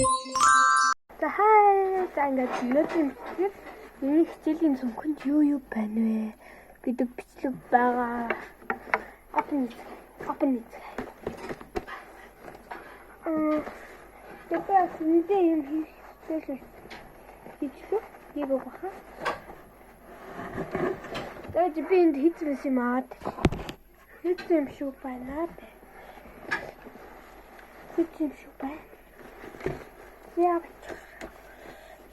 За хай за ингээд өнөөдрийн бичлэг миний хичээлийн цөмхөнд юу байна вэ гэдэг бичлэг байгаа. Open it. Тэгээд энэ юм хийх бичлэг яг баха. Тэгээд би энд хийчихсэн юм аа. Хийх юм шүү байна. Яг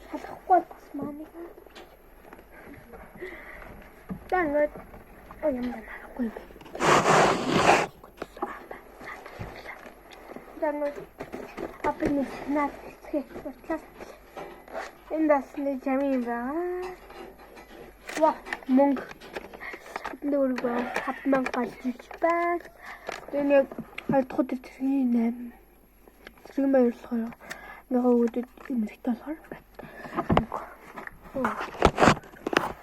шалахгүй бас мааныг. Танад юм байхгүй би. Танад апнис наад хэвчлээ. Эндээс нэг юм байна. Ва мөнгө нөргөө 5000 галж байна. Тэгээд хайлтхууд тэрний 8 зэрэг баярлахаа. Нөгөөдөд имэгтэй болохоор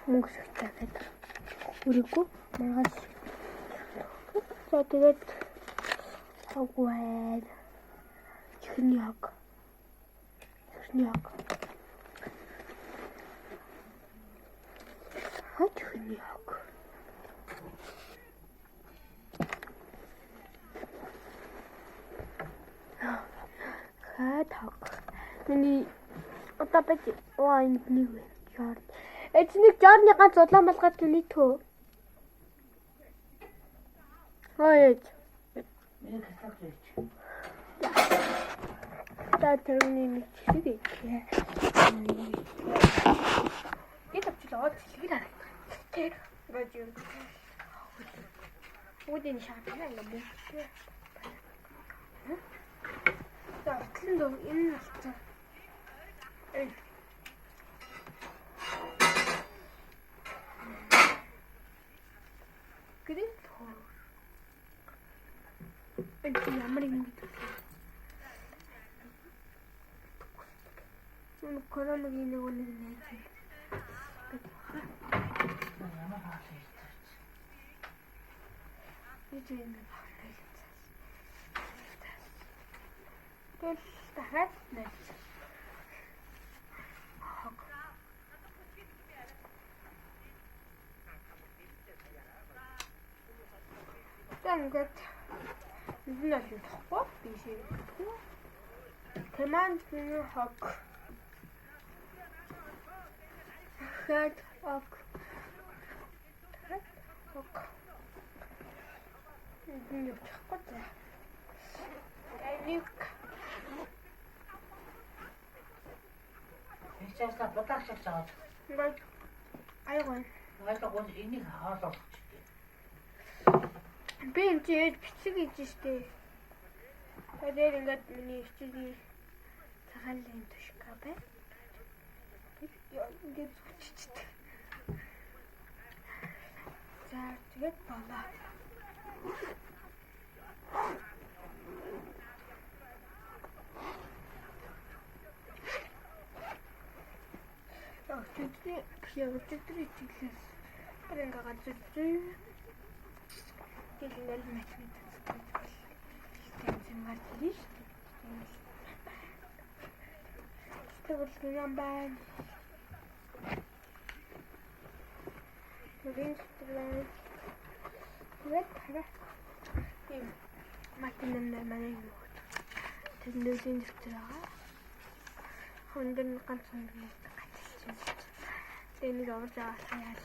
мөнгө шигтэй гэдэг. Үрэггүй маргааш. За тэгээд агуул. Чихний яг. Чихний яг. Так. Миний отопеч вайн нэг жар. Эцнийг жарны ганц улаан малгайд нийтөө. Хойд. Миний хэсэгч. Таатэрний мичиг ээ. Эцэг лоод сэлгэр харагдав. Тэр бажиг. Үдийн шаардлага юм уу? За, энэ дөө энэ болчихсон. Гэрээ тоо. Энэ ямар юм бэ? Энэ коромгийн нэг үнэ нэ. Ямар хаалт ирж. Видео нэг Тэгэл дахиад нэг. Тэгээд энэ нь болохгүй биш үү? Command menu hog. Head hog. Энэ юу болохгүй. Энийг Сейчас бодож чад. ингээд айгон. Ойлгоо энийг хаалгах. Би энэ чинь бичиг хийж штэ. Тэгээд ингээд миний хичээлийн цагаалын тушка бай. Ингээд зүччихтэй. За тэгээд болоо. Өчигдөр чиглэлс энэ газар зүй тэгэл мэтгэж тийм гарч тэгвэл юм байна. Тэгээд тийм математик манай юу тэндээсийн дэвтэр байгаа. Хондог ганц хондог гацчихсан. Тэнийг авч яваад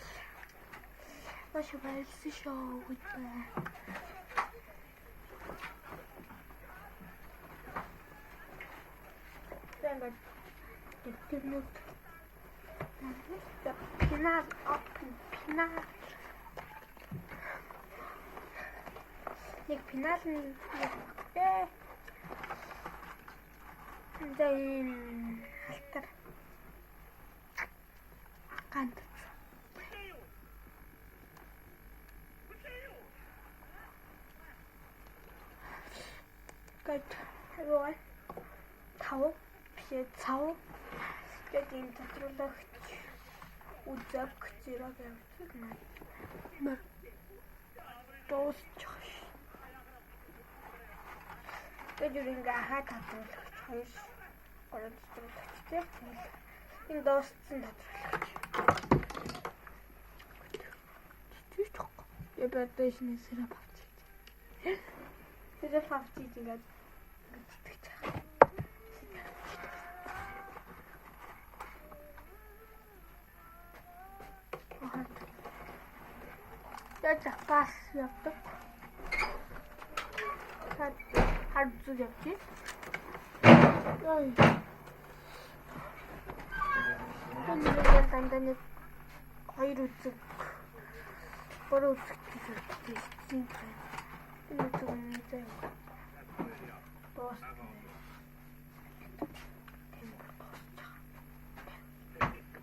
маш баярлсан шүү гэдэг. Тэгээд тэтгэмүүд пинал нэг пинал нь дэйн алтар ганц Good. Rồi. Thấu. Phía thấu. Cái gì thật là uzak çırak yaptık mı? Mer. Dost çıkış. Cái gì ringa hat hatırlıyor. Гурав дахь. Энэ дууссан тодорхойлооч. Я байтаж нэг сэрап авчих. Сэрап авчих ингээд итгэж байгаа. Я бас явдаг. Хад зүг явчих. Ой. Энэ дандаа нэг хоёр үзэг. Гурав үзэг тийм байна. Энэ үзэг нь заяа. Тост.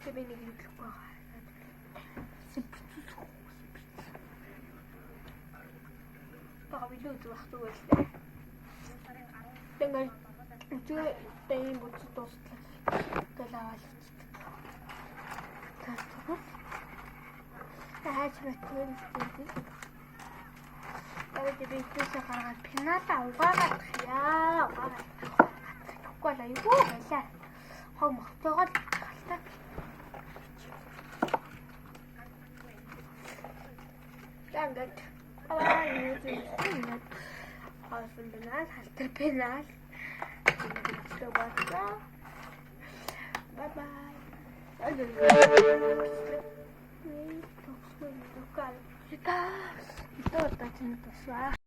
Тэбэ нэг хэлэх байгаа. Бага билүү зүгх зүгэлээ. Тэнгэр үгүй дэйн бүц дуслаа. Гэлавал. Хаач байтгүй. Тэгээд би тийшээ гаргаад пената угаагаад яа. Угаагаа л аюу байлаа. Хог мохтойгоо галтаа. Тэнгэр юу юм. Асан бинаас халтар пенал. Bye bye. Ito, tachin ito siya.